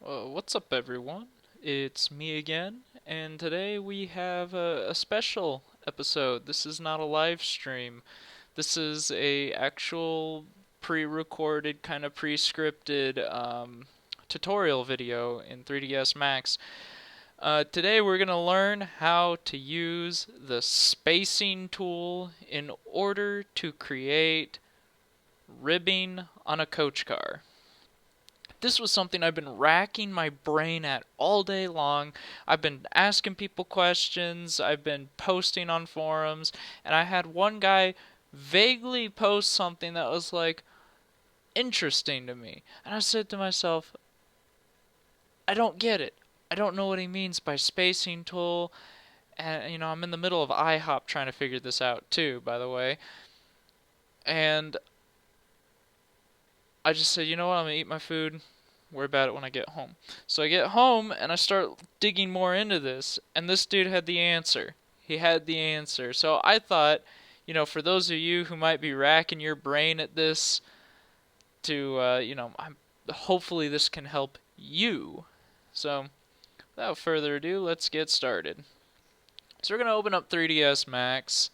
What's up, everyone? It's me again, and today we have a special episode. This is not a live stream. This is a actual pre-recorded, kind of pre-scripted tutorial video in 3ds Max. Today we're going to learn how to use the spacing tool in order to create ribbing on a coach car. This was something I've been racking my brain at all day long. I've been asking people questions, I've been posting on forums, and I had one guy vaguely post something that was like interesting to me. And I said to myself, I don't get it. I don't know what he means by spacing tool. And I'm in the middle of IHOP trying to figure this out too, by the way. And I just said, you know what, I'm gonna eat my food, worry about it when I get home. So I get home and I start digging more into this, and this dude had the answer. He had the answer. So I thought, for those of you who might be racking your brain at this, hopefully this can help you. So without further ado, let's get started. So we're gonna open up 3ds Max.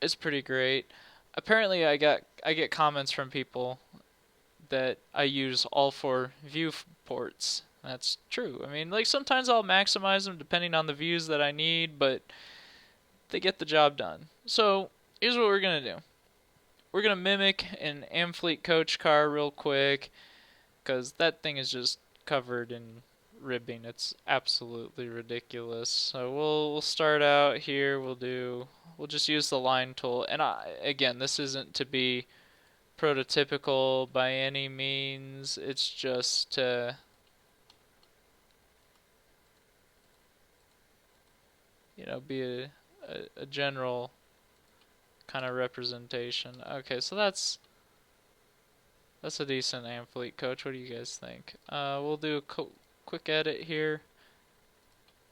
It's pretty great. Apparently, I get comments from people that I use all four viewports. That's true. I mean, like sometimes I'll maximize them depending on the views that I need, but they get the job done. So here's what we're gonna do. We're gonna mimic an Amfleet coach car real quick, cause that thing is just covered in ribbing. It's absolutely ridiculous. So we'll start out here. We'll just use the line tool. And again, this isn't to be prototypical by any means. It's just to, be a general kind of representation. Okay, so that's a decent Amfleet coach. What do you guys think? We'll do a quick edit here.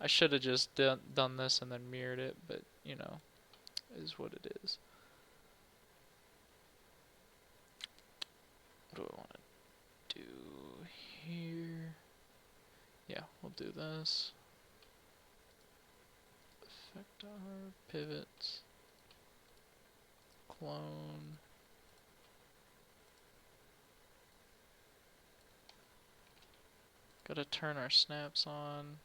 I should have just done this and then mirrored it, but is what it is. What do I want to do here? Yeah, we'll do this. Vector, pivots, clone. Gotta turn our snaps on.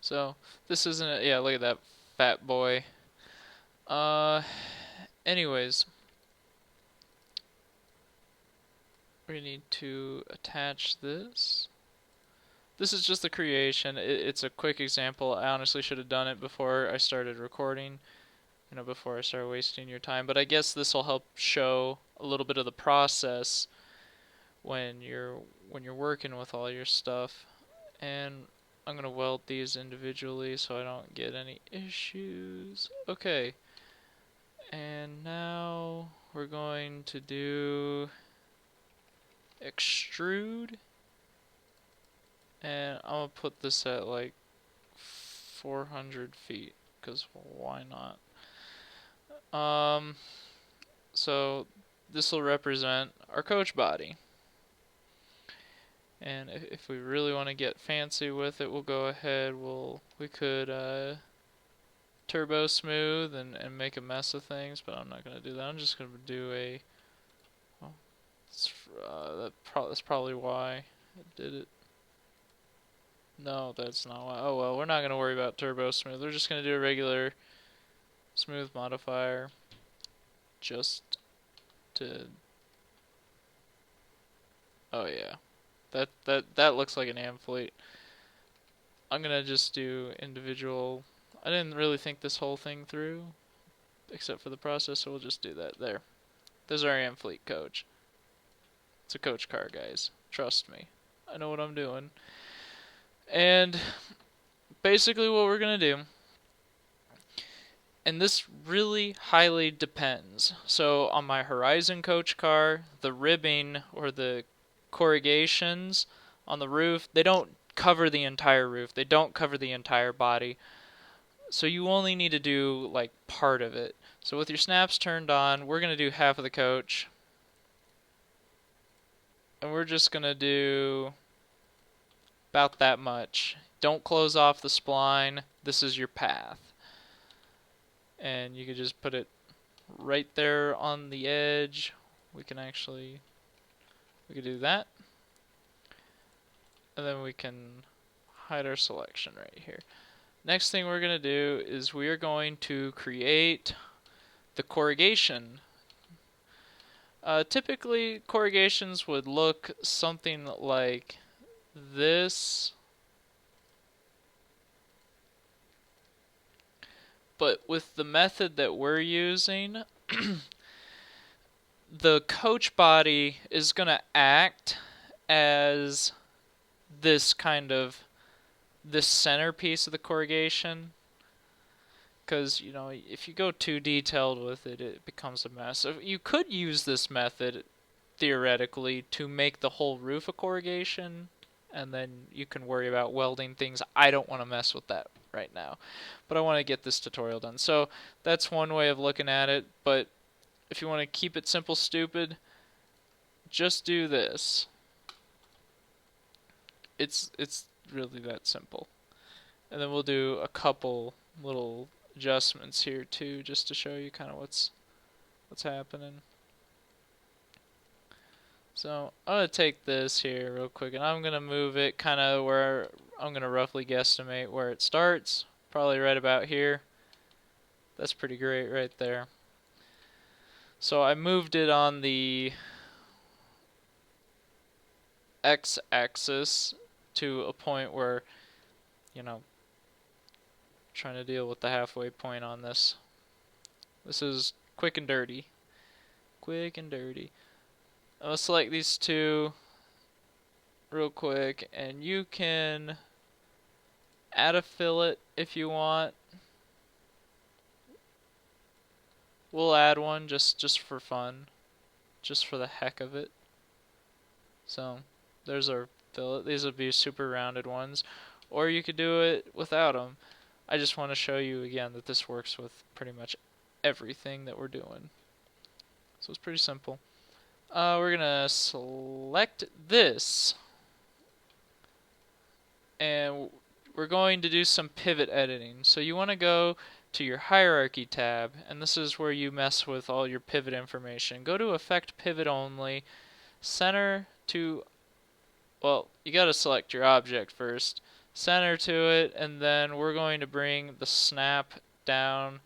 So, this isn't it. Yeah, look at that fat boy. Anyways, we need to attach this. This is just the creation. It's a quick example. I honestly should have done it before I started recording, before I started wasting your time. But I guess this will help show a little bit of the process when you're working with all your stuff. And I'm gonna weld these individually so I don't get any issues. Okay. And now we're going to do extrude. And I'm gonna put this at like 400 feet, because why not? So this will represent our coach body. And if we really want to get fancy with it, we'll go ahead, we could turbo smooth and make a mess of things, but I'm not going to do that. I'm just going to do a, well, that's probably why I did it. No, that's not why. Oh well, we're not going to worry about turbo smooth. We're just going to do a regular smooth modifier just to, oh yeah. That looks like an Amfleet. I'm gonna just do individual. I didn't really think this whole thing through, except for the process, so we'll just do that. There. There's our Amfleet coach. It's a coach car, guys. Trust me. I know what I'm doing. And basically what we're gonna do, and this really highly depends. So on my Horizon coach car, the ribbing or the corrugations on the roof, they don't cover the entire roof. They don't cover the entire body. So you only need to do like part of it. So with your snaps turned on, we're going to do half of the coach. And we're just going to do about that much. Don't close off the spline. This is your path. And you can just put it right there on the edge. We can do that. And then we can hide our selection right here. Next thing we're going to do is we are going to create the corrugation. Typically, corrugations would look something like this. But with the method that we're using, the coach body is going to act as this centerpiece of the corrugation. Because, if you go too detailed with it, it becomes a mess. So you could use this method, theoretically, to make the whole roof a corrugation, and then you can worry about welding things. I don't want to mess with that right now, but I want to get this tutorial done. So that's one way of looking at it, but if you want to keep it simple, stupid, just do this. It's really that simple. And then we'll do a couple little adjustments here too, just to show you kind of what's happening. So I'm going to take this here real quick, and I'm going to move it kind of where I'm going to roughly guesstimate where it starts. Probably right about here. That's pretty great right there. So I moved it on the x-axis to a point where, trying to deal with the halfway point on this. This is quick and dirty. Quick and dirty. I'm going to select these two real quick, and you can add a fillet if you want. We'll add one just for fun, just for the heck of it. So there's our fillet. These would be super rounded ones, or you could do it without them. I just want to show you again that this works with pretty much everything that we're doing. So it's pretty simple. We're gonna select this, and we're going to do some pivot editing. So you want to go to your hierarchy tab, and this is where you mess with all your pivot information. Go to Effect Pivot Only, center to, well, you got to select your object first, center to it, and then we're going to bring the snap down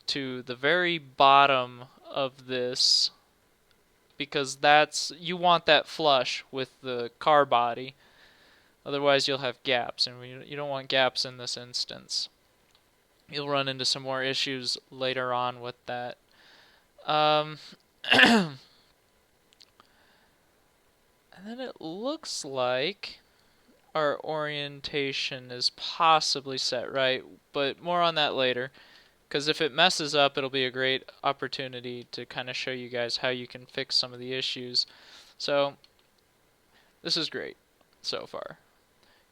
to the very bottom of this, because you want that flush with the car body. Otherwise you'll have gaps, and you don't want gaps in this instance. You'll run into some more issues later on with that. And then it looks like our orientation is possibly set right, but more on that later. Because if it messes up, it'll be a great opportunity to kind of show you guys how you can fix some of the issues. So, this is great so far.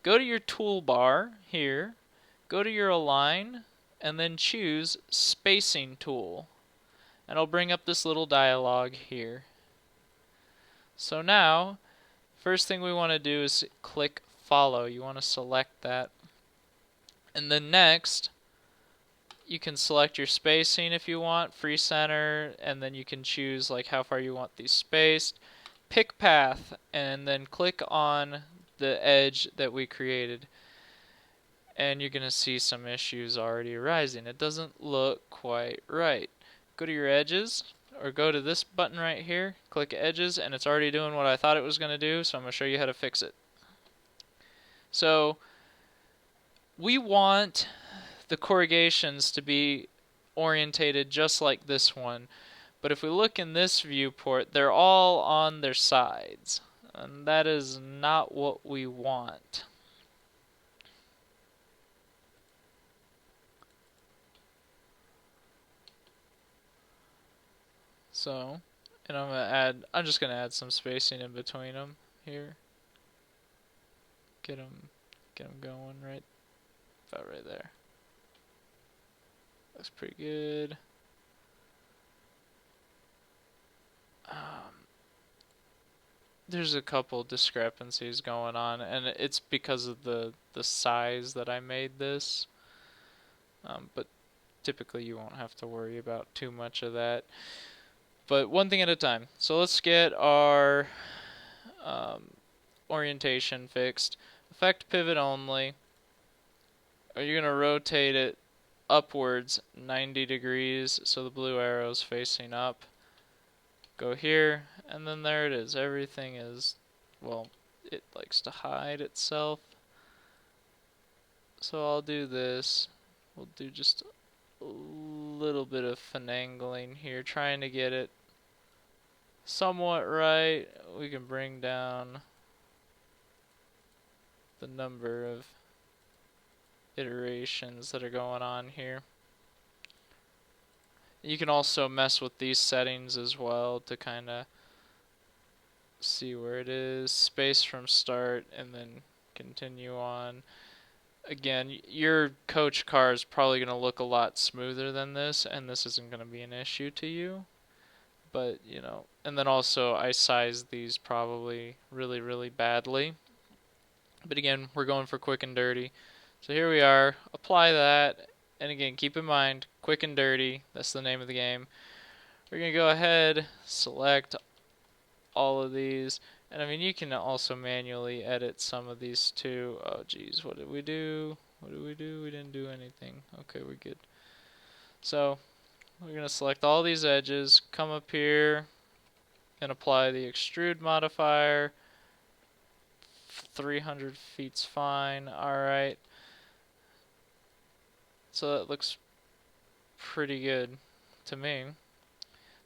Go to your toolbar here, go to your Align, and then choose Spacing Tool. And it'll bring up this little dialog here. So now, first thing we want to do is click Follow. You want to select that. And then next, you can select your spacing if you want, free center, and then you can choose like how far you want these spaced. Pick path, and then click on the edge that we created. And you're going to see some issues already arising. It doesn't look quite right. Go to your edges, or go to this button right here, click edges, and it's already doing what I thought it was going to do, so I'm going to show you how to fix it. So, we want the corrugations to be orientated just like this one, but if we look in this viewport, they're all on their sides, and that is not what we want. So, and I'm just gonna add some spacing in between them here. Get them going right about right there. Looks pretty good. there's a couple discrepancies going on, and it's because of the size that I made this. But typically you won't have to worry about too much of that. But one thing at a time. So let's get our um, orientation fixed. Effect pivot only. Are you going to rotate it upwards 90 degrees so the blue arrow is facing up? Go here, and then there it is. Everything is, well, it likes to hide itself. So I'll do this. We'll do just a little bit of finagling here, trying to get it somewhat right. We can bring down the number of iterations that are going on here. You can also mess with these settings as well to kind of see where it is. Space from start and then continue on. Again, your coach car is probably going to look a lot smoother than this, and this isn't going to be an issue to you. But, you know, and then also I sized these probably really, really badly. But again, we're going for quick and dirty. So here we are. Apply that. And again, keep in mind, quick and dirty. That's the name of the game. We're going to go ahead, select all of these. And I mean, you can also manually edit some of these too. Oh, geez, what did we do? What did we do? We didn't do anything. Okay, we're good. So, we're going to select all these edges, come up here, and apply the extrude modifier. 300 feet's fine. Alright. So that looks pretty good to me.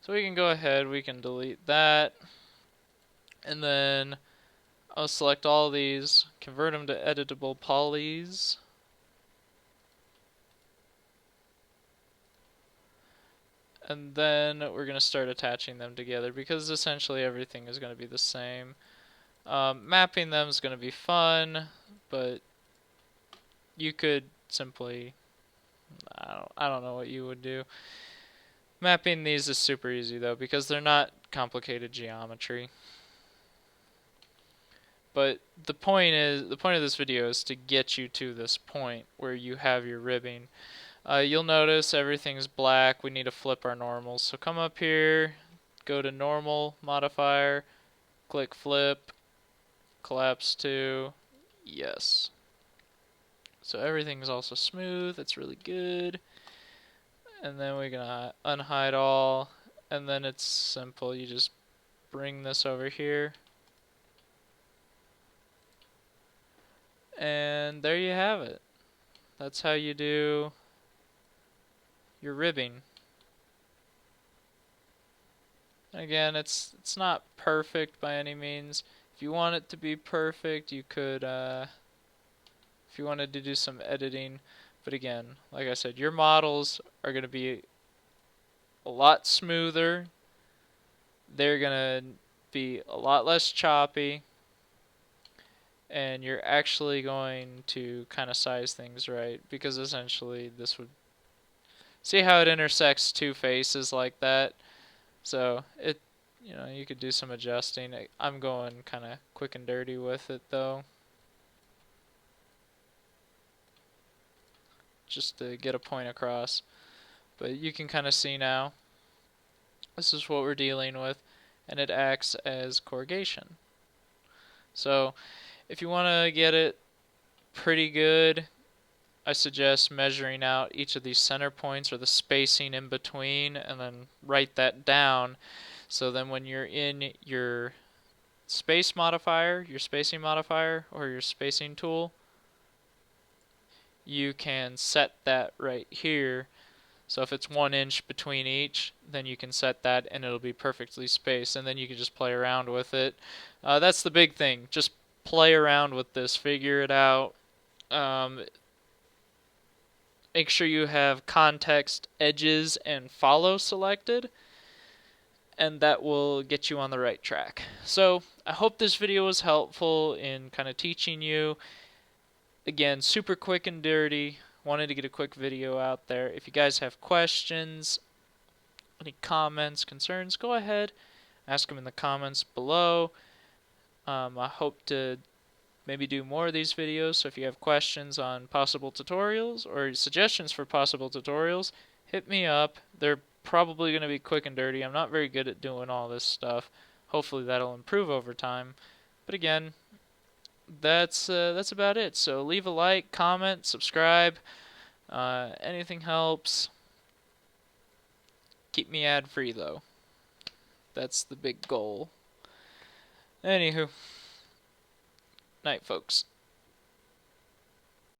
So we can go ahead, we can delete that. And then I'll select all these, convert them to editable polys. And then we're going to start attaching them together because essentially everything is going to be the same. Mapping them is going to be fun, but you could simply, I don't know what you would do. Mapping these is super easy though because they're not complicated geometry. But the point of this video is to get you to this point where you have your ribbing. You'll notice everything's black. We need to flip our normals. So come up here, go to normal modifier, click flip, collapse to yes. So everything's also smooth. That's really good. And then we're gonna unhide all, and then it's simple. You just bring this over here. And there you have it. That's how you do your ribbing. Again, it's not perfect by any means. If you want it to be perfect, you could, if you wanted to do some editing. But again, like I said, your models are going to be a lot smoother. They're going to be a lot less choppy. And you're actually going to kind of size things right. Because essentially this would... See how it intersects two faces like that? So it, you know, you could do some adjusting. I'm going kind of quick and dirty with it though, just to get a point across. But you can kind of see now, this is what we're dealing with, and it acts as corrugation. So if you want to get it pretty good, I suggest measuring out each of these center points or the spacing in between and then write that down. So then when you're in your space modifier, your spacing modifier, or your spacing tool, you can set that right here. So if it's 1 inch between each, then you can set that and it'll be perfectly spaced, and then you can just play around with it. That's the big thing. Just play around with this, figure it out. Make sure you have context, edges, and follow selected, and that will get you on the right track. So I hope this video was helpful in kind of teaching you. Again, super quick and dirty. Wanted to get a quick video out there. If you guys have questions, any comments, concerns, go ahead, ask them in the comments below. I hope to maybe do more of these videos, so if you have questions on possible tutorials or suggestions for possible tutorials, hit me up. They're probably going to be quick and dirty. I'm not very good at doing all this stuff. Hopefully that'll improve over time. But again, that's about it. So leave a like, comment, subscribe. Anything helps. Keep me ad free though. That's the big goal. Anywho, night folks.